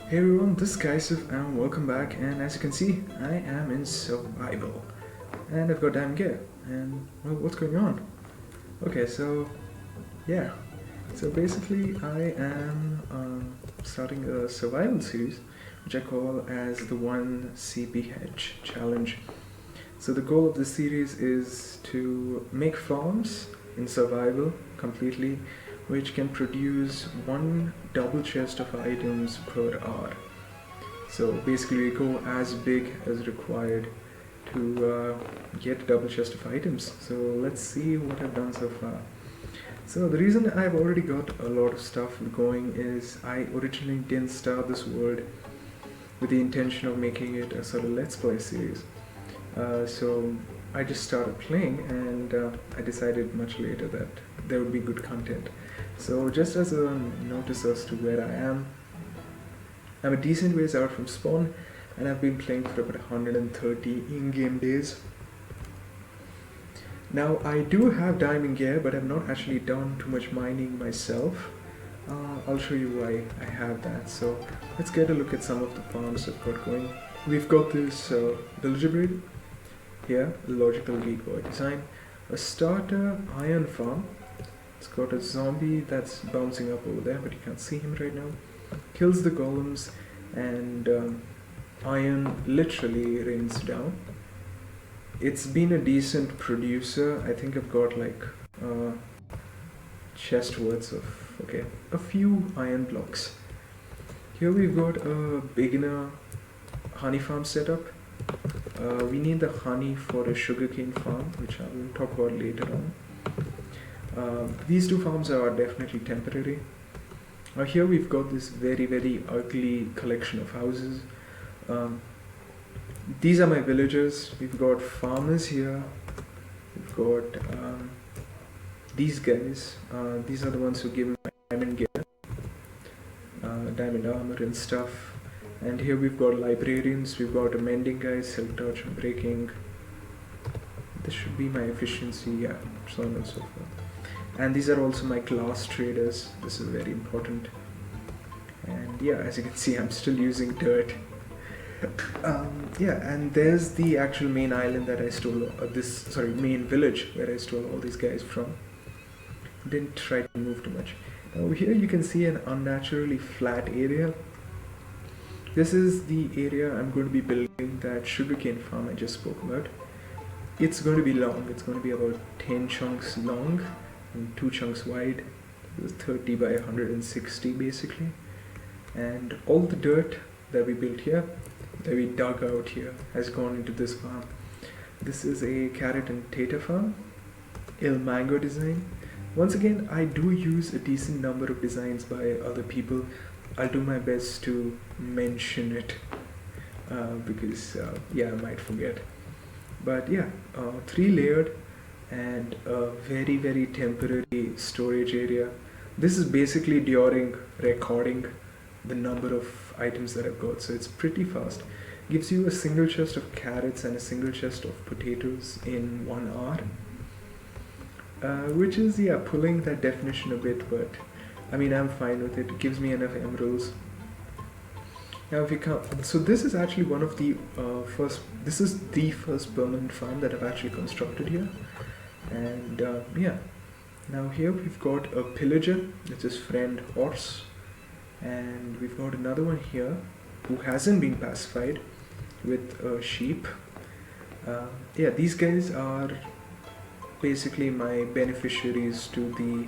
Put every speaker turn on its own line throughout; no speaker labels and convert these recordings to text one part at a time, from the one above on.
Hey everyone, this is Kaisif and welcome back, and as you can see, I am in survival and I've got diamond gear and well, what's going on? Okay, so yeah, so basically I am starting a survival series which I call as the 1 CPH challenge. So the goal of this series is to make farms in survival completely which can produce 1 double chest of items per hour. So basically we go as big as required to get double chest of items. So let's see what I've done so far. So the reason I've already got a lot of stuff going is I originally didn't start this world with the intention of making it a sort of let's play series. So I just started playing and I decided much later that there would be good content. So just as a notice as to where I am, I'm a decent ways out from spawn and I've been playing for about 130 in-game days. Now I do have diamond gear, but I've not actually done too much mining myself. I'll show you why I have that. So let's get a look at some of the farms I've got going. We've got this villager breed here, a logical geek design, a starter iron farm. It's got a zombie that's bouncing up over there, but you can't see him right now. Kills the golems and iron literally rains down. It's been a decent producer. I think I've got like chest worths of a few iron blocks. Here we've got a beginner honey farm setup. We need the honey for a sugarcane farm, which I will talk about later on. These two farms are definitely temporary. Here we've got this very ugly collection of houses. These are my villagers. We've got farmers here. We've got these guys. These are the ones who give me diamond gear, diamond armor and stuff. And here we've got librarians. We've got a mending guy, silk touch, breaking. This should be my efficiency, yeah, so on and so forth. And these are also my glass traders. This is very important. And yeah, as you can see, I'm still using dirt. Yeah, and there's the actual main island that I stole, main village where I stole all these guys from. Didn't try to move too much. Now here you can see an unnaturally flat area. This is the area I'm going to be building that sugarcane farm I just spoke about. It's going to be long. It's going to be about 10 chunks long and 2 chunks wide. It's 30 by 160 basically. And all the dirt that we built here, that we dug out here, has gone into this farm. This is a carrot and tater farm, Il Mango design. Once again, I do use a decent number of designs by other people. I'll do my best to mention it because yeah, I might forget. But yeah, 3 layered and a very temporary storage area. This is basically during recording the number of items that I've got, so it's pretty fast. Gives you a single chest of carrots and a single chest of potatoes in 1 hour, which is, yeah, pulling that definition a bit, but I mean, I'm fine with it. It gives me enough emeralds. Now if you come, so this is actually one of the this is the first permanent farm that I've actually constructed here. And yeah, now here we've got a pillager, which is friend horse. And we've got another one here who hasn't been pacified with a sheep. Yeah, these guys are basically my beneficiaries to the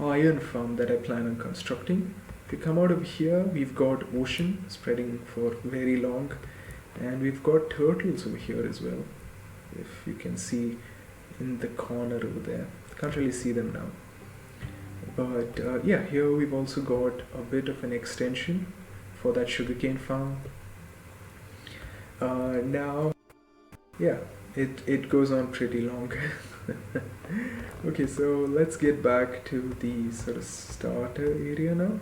iron farm that I plan on constructing. If you come out of here, we've got ocean spreading for very long, and we've got turtles over here as well, if you can see in the corner over there. Can't really see them now, but yeah, here we've also got a bit of an extension for that sugarcane farm. Now yeah, it goes on pretty long. Okay, so let's get back to the sort of starter area now.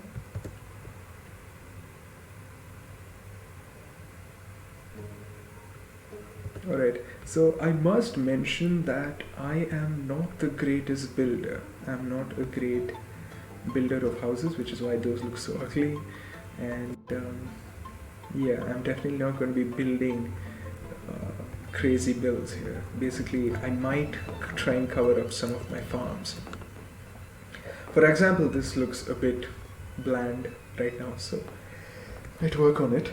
Alright, so I must mention that I am not the greatest builder. I'm not a great builder of houses, which is why those look so ugly. and yeah, I'm definitely not going to be building crazy builds here. Basically, I might try and cover up some of my farms. For example, this looks a bit bland right now, so let's work on it.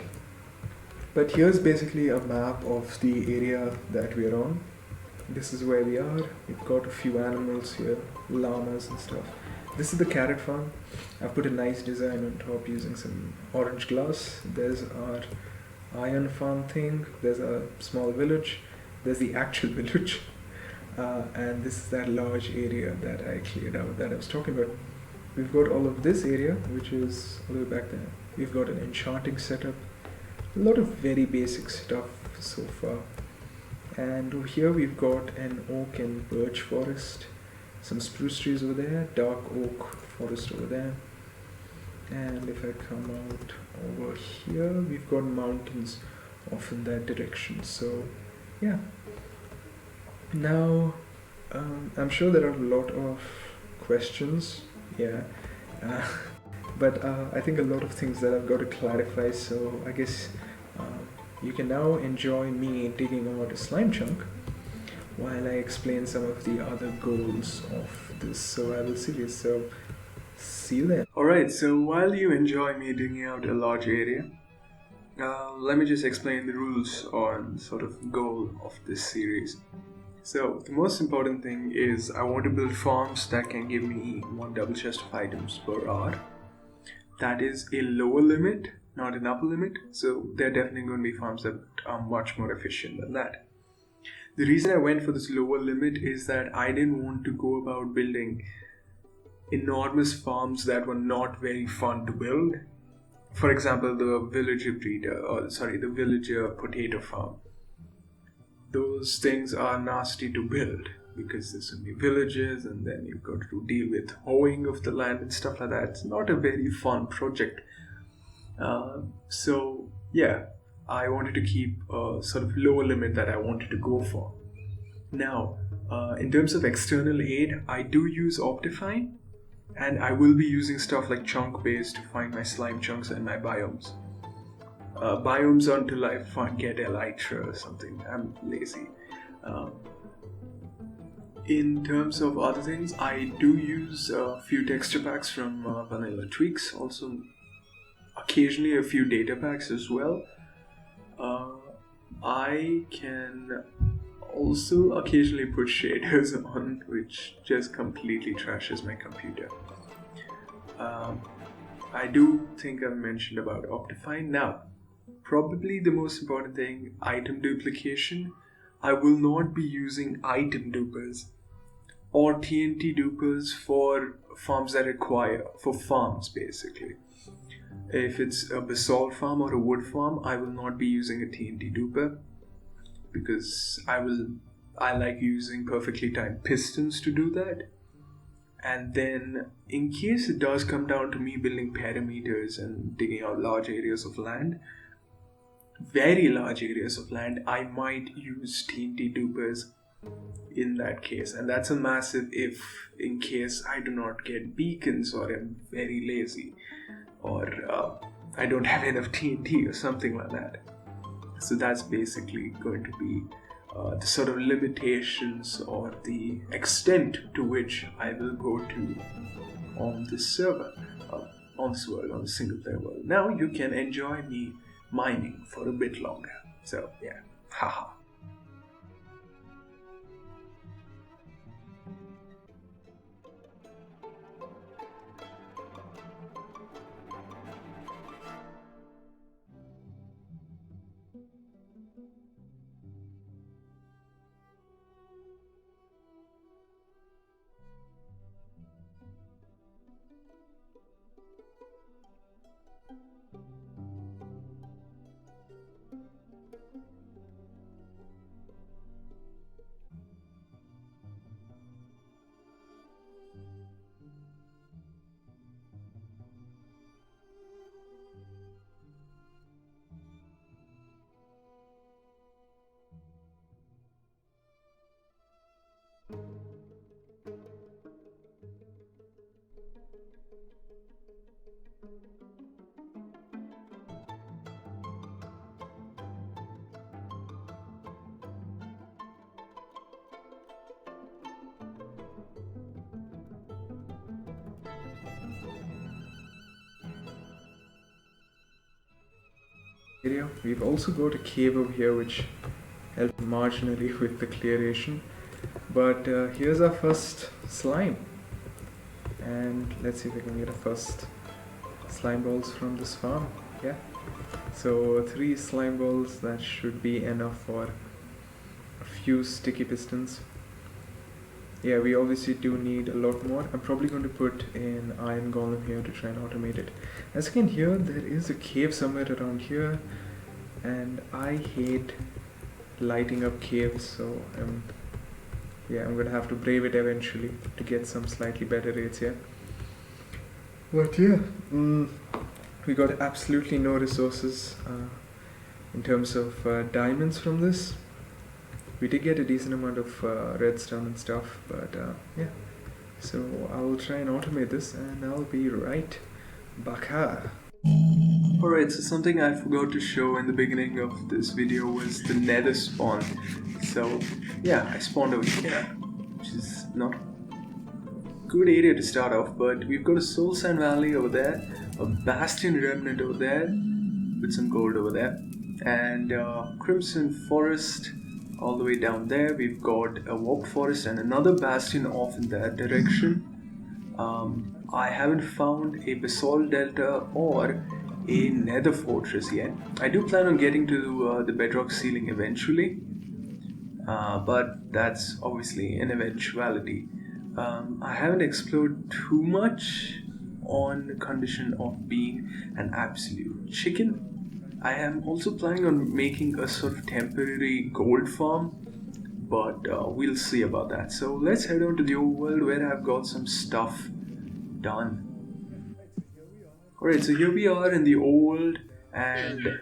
But here's basically a map of the area that we're on. This is where we are. We've got a few animals here, llamas and stuff. This is the carrot farm. I've put a nice design on top using some orange glass. There's our iron farm thing. There's a small village. There's the actual village. And this is that large area that I cleared out that I was talking about. We've got all of this area, which is all the way back there. We've got an enchanting setup. A lot of very basic stuff so far. And over here we've got an oak and birch forest, some spruce trees over there, dark oak forest over there. And if I come out over here, we've got mountains off in that direction. So yeah. Now, I'm sure there are a lot of questions, yeah, but I think a lot of things that I've got to clarify, so I guess you can now enjoy me digging out a slime chunk while I explain some of the other goals of this survival series, so see you then. Alright, so while you enjoy me digging out a large area, let me just explain the rules on sort of goal of this series. So the most important thing is I want to build farms that can give me 1 double chest of items per hour. That is a lower limit, not an upper limit. So there are definitely going to be farms that are much more efficient than that. The reason I went for this lower limit is that I didn't want to go about building enormous farms that were not very fun to build. For example, the villager potato farm. Those things are nasty to build because there's so many villages and then you've got to deal with hoeing of the land and stuff like that. It's not a very fun project. So yeah, I wanted to keep a sort of lower limit that I wanted to go for. Now, in terms of external aid, I do use Optifine, and I will be using stuff like chunk base to find my slime chunks and my biomes. Biomes until I get elytra or something. I'm lazy. In terms of other things, I do use a few texture packs from Vanilla Tweaks, also occasionally a few data packs as well. I can also occasionally put shaders on, which just completely trashes my computer. I do think I've mentioned about Optifine. Now, probably the most important thing, item duplication. I will not be using item dupers or TNT dupers for farms that require, for farms basically. If it's a basalt farm or a wood farm, I will not be using a TNT duper because I like using perfectly timed pistons to do that. And then in case it does come down to me building perimeters and digging out large areas of land, very large areas of land, I might use TNT dupers in that case. And that's a massive if, in case I do not get beacons or I'm very lazy or I don't have enough TNT or something like that. So that's basically going to be the sort of limitations or the extent to which I will go to on this server, on this world, on the single player world. Now you can enjoy me mining for a bit longer. So yeah, haha. area. We've also got a cave over here which helped marginally with the clearation. But here's our first slime. And let's see if we can get a first slime balls from this farm. Yeah. So 3 slime balls, that should be enough for a few sticky pistons. Yeah, we obviously do need a lot more. I'm probably going to put an iron golem here to try and automate it. As you can hear, there is a cave somewhere around here, and I hate lighting up caves, so yeah, I'm gonna have to brave it eventually to get some slightly better rates here. But yeah, we got absolutely no resources in terms of diamonds from this. We did get a decent amount of redstone and stuff, but yeah. So I'll try and automate this and I'll be right back. Alright, so something I forgot to show in the beginning of this video was the Nether Spawn. So yeah, I spawned over here, which is not a good area to start off, but we've got a Soul Sand Valley over there, a Bastion Remnant over there, with some gold over there, and Crimson Forest all the way down there. We've got a Warp Forest and another Bastion off in that direction. I haven't found a Basalt Delta or a Nether Fortress yet. I do plan on getting to the Bedrock Ceiling eventually, but that's obviously an eventuality. I haven't explored too much on the condition of being an absolute chicken. I am also planning on making a sort of temporary gold farm, but we'll see about that. So let's head on to the overworld where I've got some stuff done. Alright, so here we are in the overworld, and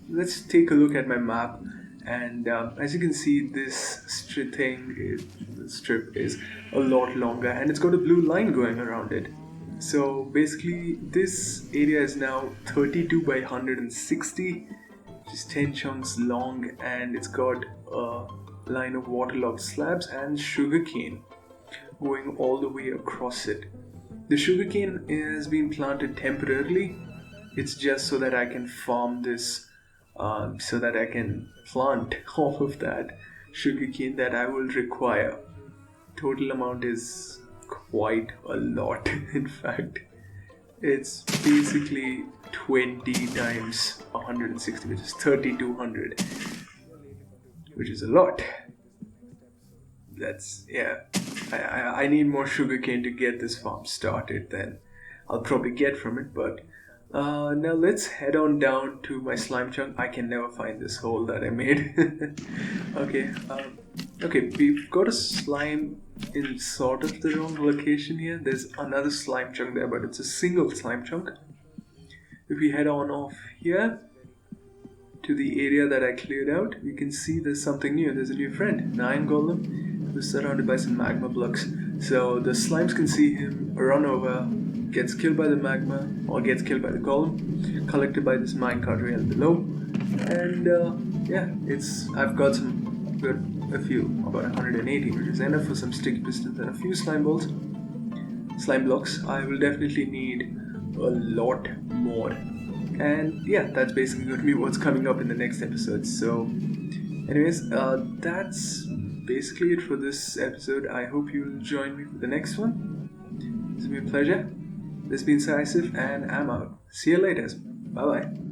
let's take a look at my map. And as you can see, this strip is a lot longer, and it's got a blue line going around it. So basically, this area is now 32 by 160, which is 10 chunks long, and it's got a line of waterlogged slabs and sugarcane going all the way across it. The sugarcane has been planted temporarily. It's just so that I can farm this, so that I can plant all of that sugarcane that I will require. Total amount is quite a lot. In fact, it's basically 20 times 160, which is 3200, which is a lot. That's, yeah, I need more sugarcane to get this farm started than I'll probably get from it. But now let's head on down to my slime chunk. I can never find this hole that I made. Okay, we've got a slime in sort of the wrong location here. There's another slime chunk there, but it's a single slime chunk. If we head on off here to the area that I cleared out, you can see there's something new. There's a new friend, an iron golem, who's surrounded by some magma blocks. So the slimes can see him run over, gets killed by the magma, or gets killed by the golem, collected by this minecart rail below. And yeah, I've got a few, about 180, which is enough for some sticky pistons and a few slime blocks. I will definitely need a lot more. And yeah, that's basically going to be what's coming up in the next episode. So anyways, that's basically it for this episode. I hope you'll join me for the next one. It's been a pleasure. This has been Saisif, and I'm out. See you later. Bye bye.